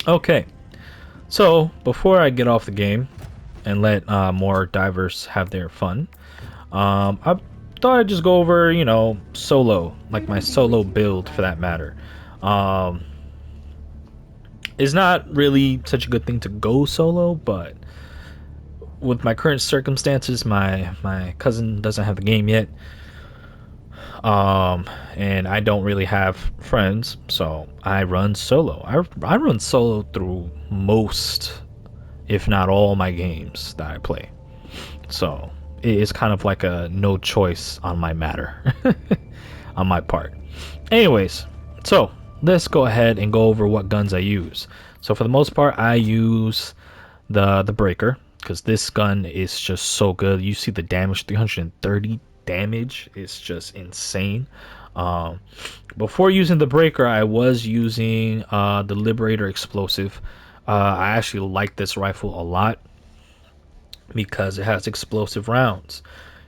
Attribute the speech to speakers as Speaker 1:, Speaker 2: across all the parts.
Speaker 1: Okay, so before I get off the game and let more divers have their fun, I thought I'd just go over, solo, like my solo build for that matter. Um, it's not really such a good thing to go solo, but with my current circumstances, my cousin doesn't have the game yet, and I don't really have friends, so I run solo. I run solo through most, if not all, my games that I play. So it is kind of like a no choice on my matter, on my part. Anyways, so let's go ahead and go over what guns I use. So for the most part, I use the breaker because this gun is just so good. You see the damage, 330 damage. It's just insane. Um, Before using the breaker, I was using the Liberator explosive. I actually like this rifle a lot because it has explosive rounds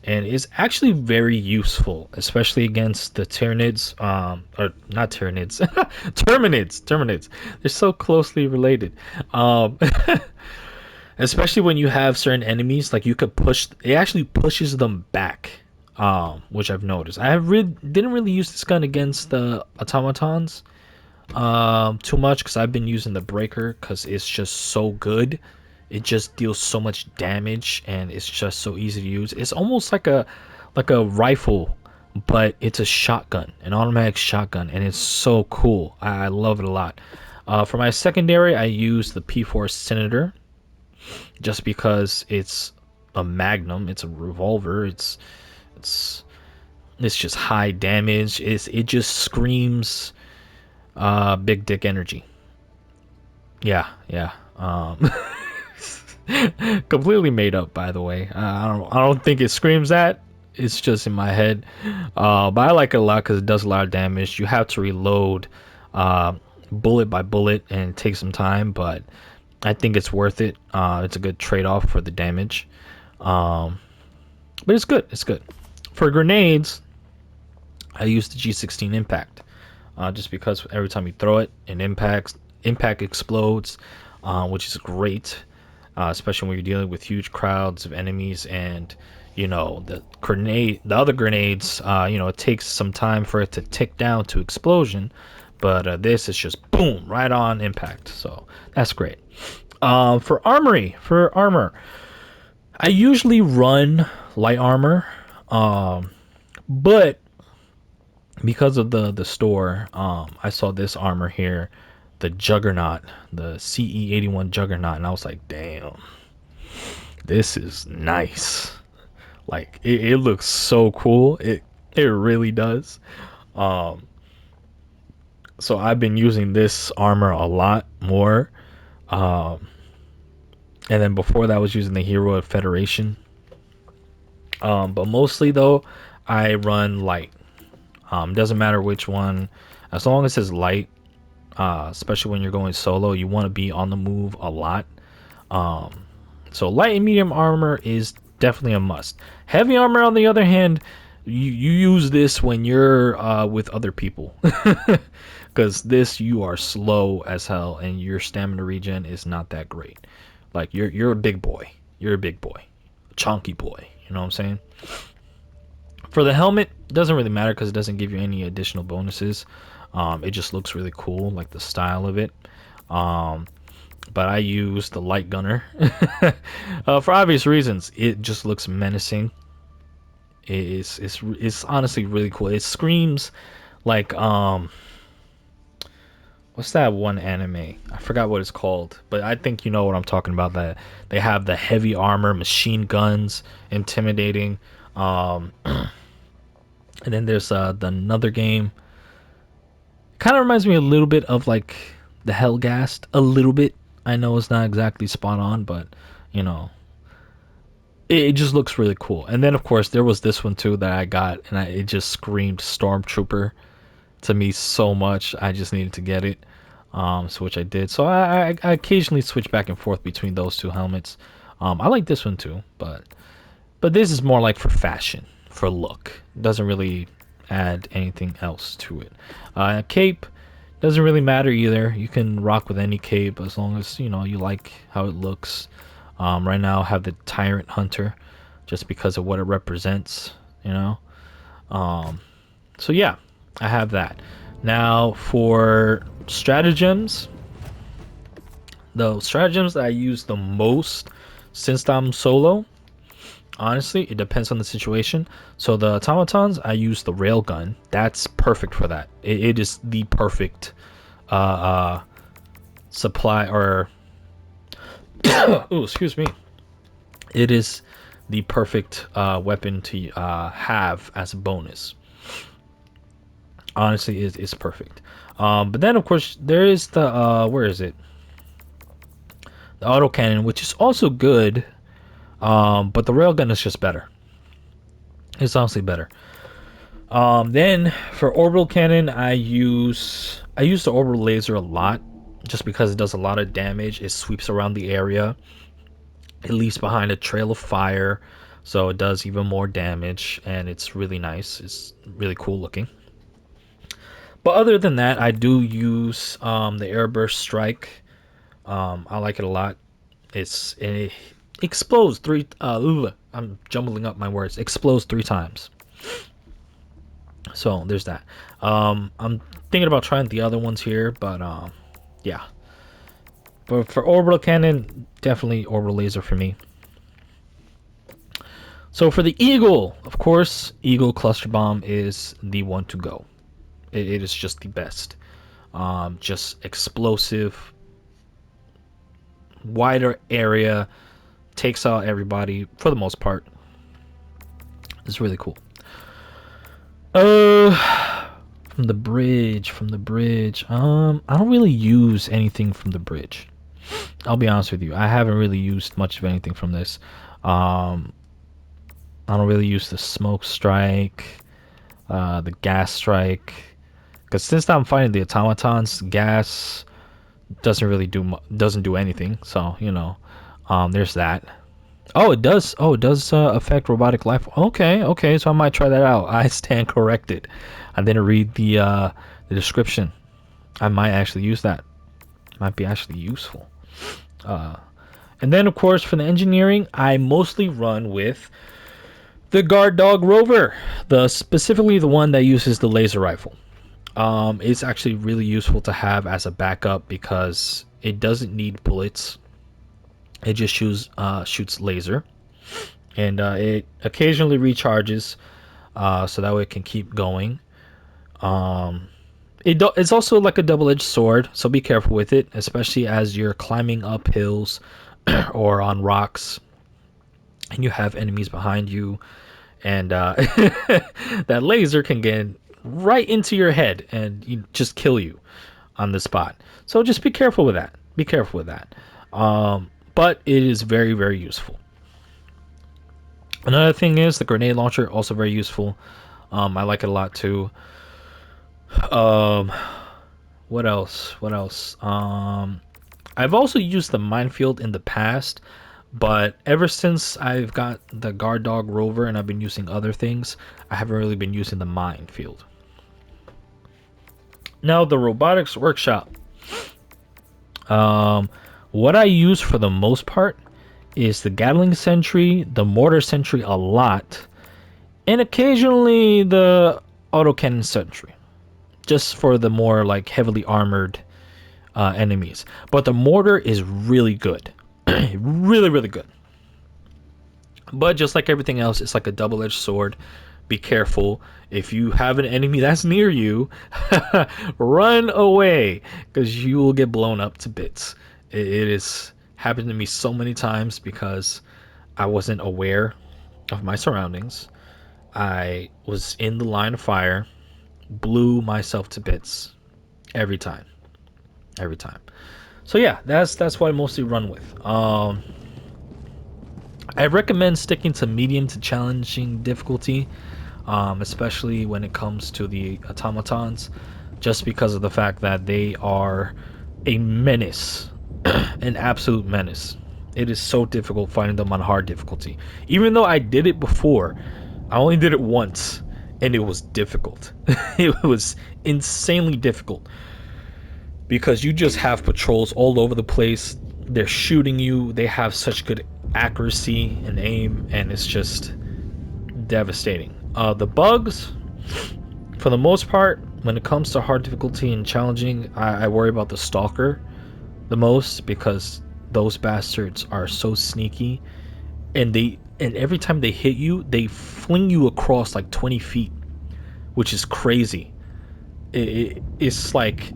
Speaker 1: and is actually very useful, especially against the Tyranids, or not Tyranids, Terminids. They're so closely related. Um, Especially when you have certain enemies, like you could push. It actually pushes them back, which I've noticed. Didn't really use this gun against the automatons too much because I've been using the breaker because it's just so good. It just deals so much damage and it's just so easy to use. It's almost like a rifle, but it's a shotgun, an automatic shotgun, and it's so cool. I love it a lot. For my secondary, I use the P4 Senator just because it's a magnum. It's a revolver. It's it's just high damage. It just screams big dick energy. Yeah, yeah. Completely made up, by the way. I don't think it screams that. It's just in my head. But I like it a lot because it does a lot of damage. You have to reload bullet by bullet and it takes some time, but I think it's worth it. It's a good trade off for the damage. Um, but it's good. It's good. For grenades, I use the G16 Impact. Just because every time you throw it, it impacts. Impact explodes, which is great, especially when you're dealing with huge crowds of enemies. And the other grenades, it takes some time for it to tick down to explosion, but this is just boom, right on impact. So that's great. For armor, I usually run light armor, but because of the store, I saw this armor here, the Juggernaut, the CE81 Juggernaut, and I was like, damn, this is nice. Like it looks so cool. It really does. Um, so I've been using this armor a lot more. Um, and then before that, I was using the Hero of Federation. But mostly though, I run light. Doesn't matter which one, as long as it's light. Especially when you're going solo, you want to be on the move a lot. Um, so light and medium armor is definitely a must. Heavy armor, on the other hand, you use this when you're with other people, because this you are slow as hell and your stamina regen is not that great. Like you're a big boy. You're a big boy, a chunky boy. You know what I'm saying? For the helmet, it doesn't really matter because it doesn't give you any additional bonuses. It just looks really cool, like the style of it. Um, but I use the light gunner for obvious reasons. It just looks menacing. It's honestly really cool. It screams like what's that one anime? I forgot what it's called, but I think you know what I'm talking about. That they have the heavy armor, machine guns, intimidating. And then there's another game. Kind of reminds me a little bit of like the Hellgast, a little bit. I know it's not exactly spot on, but you know, it just looks really cool. And then of course there was this one too that I got, and it just screamed Stormtrooper to me so much. I just needed to get it, so which I did. So I occasionally switch back and forth between those two helmets. I like this one too, but this is more like for fashion, for look. It doesn't really add anything else to it. Cape Doesn't really matter either. You can rock with any cape as long as you like how it looks. Right now, I have the Tyrant Hunter, just because of what it represents. You know. So yeah, I have that. Now for stratagems, the stratagems that I use the most since I'm solo. Honestly, it depends on the situation. So the automatons, I use the railgun. That's perfect for that. It is the perfect supply or oh, excuse me. It is the perfect weapon to have as a bonus. Honestly, is perfect. But then of course there is the where is it? The autocannon, which is also good. But the railgun is just better. It's honestly better. Then for orbital cannon, I use the orbital laser a lot, just because it does a lot of damage. It sweeps around the area. It leaves behind a trail of fire, so it does even more damage, and it's really nice. It's really cool looking. But other than that, I do use the airburst strike. I like it a lot. It explodes three. I'm jumbling up my words. Explodes 3 times. So there's that. I'm thinking about trying the other ones here, but yeah. But for orbital cannon, definitely orbital laser for me. So for the Eagle, of course, Eagle cluster bomb is the one to go. It is just the best. Just explosive, wider area, takes out everybody for the most part. It's really cool. From the bridge. I don't really use anything from the bridge. I'll be honest with you. I haven't really used much of anything from this. I don't really use the smoke strike, the gas strike, because since I'm fighting the automatons, gas doesn't do anything. So there's that. Oh, it does. Oh, it does affect robotic life. Okay. So I might try that out. I stand corrected. I didn't read the description. I might actually use that. Might be actually useful. And then of course for the engineering, I mostly run with the guard dog rover, specifically the one that uses the laser rifle. It's actually really useful to have as a backup because it doesn't need bullets. It just shoots laser, and it occasionally recharges, so that way it can keep going. It's also like a double-edged sword, so be careful with it, especially as you're climbing up hills or on rocks, and you have enemies behind you, and that laser can get right into your head and just kill you on the spot. So just be careful with that. Be careful with that. But it is very, very useful. Another thing is the grenade launcher, also very useful. I like it a lot too. What else? I've also used the minefield in the past, but ever since I've got the guard dog rover and I've been using other things, I haven't really been using the minefield. Now the robotics workshop. What I use for the most part is the Gatling Sentry, the Mortar Sentry a lot, and occasionally the Autocannon Sentry, just for the more like heavily armored enemies. But the mortar is really good. Really, really good. But just like everything else, it's like a double-edged sword. Be careful. If you have an enemy that's near you, run away, because you will get blown up to bits. It has happened to me so many times because I wasn't aware of my surroundings. I was in the line of fire, blew myself to bits every time. So yeah, that's what I mostly run with. I recommend sticking to medium to challenging difficulty, especially when it comes to the automatons, just because of the fact that they are a menace, an absolute menace. It is so difficult finding them on hard difficulty. Even though I did it before, I only did it once, and it was difficult. It was insanely difficult. because you just have patrols all over the place. They're shooting you. They have such good accuracy and aim, and it's just devastating. The bugs, for the most part, when it comes to hard difficulty and challenging, I worry about the stalker the most, because those bastards are so sneaky, and every time they hit you, they fling you across like 20 feet, which is crazy. It's like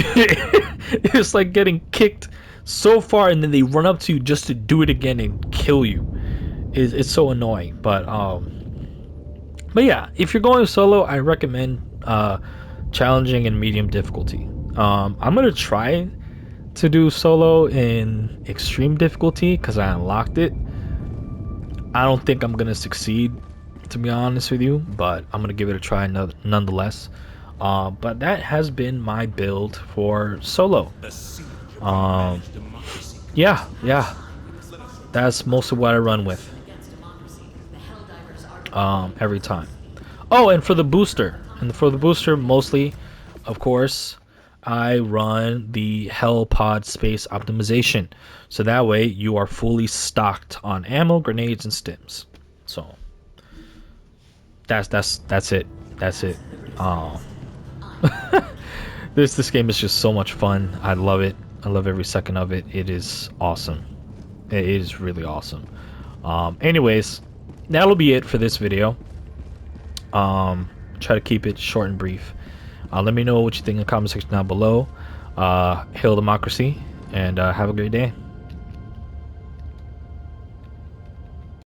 Speaker 1: it's like getting kicked so far, and then they run up to you just to do it again and kill you. It's so annoying. But yeah, if you're going solo, I recommend challenging and medium difficulty. I'm gonna try to do solo in extreme difficulty because I unlocked it. I don't think I'm gonna succeed, to be honest with you, but I'm gonna give it a try nonetheless. But that has been my build for solo. Yeah, that's most of what I run with every time. Oh, and for the booster, mostly, of course, I run the Hell Pod Space Optimization, so that way you are fully stocked on ammo, grenades, and stims. So that's it. That's it. Um, this game is just so much fun. I love it. I love every second of it. It is awesome. It is really awesome. Anyways, that'll be it for this video. Try to keep it short and brief. Let me know what you think in the comment section down below. Hail democracy, and have a great day.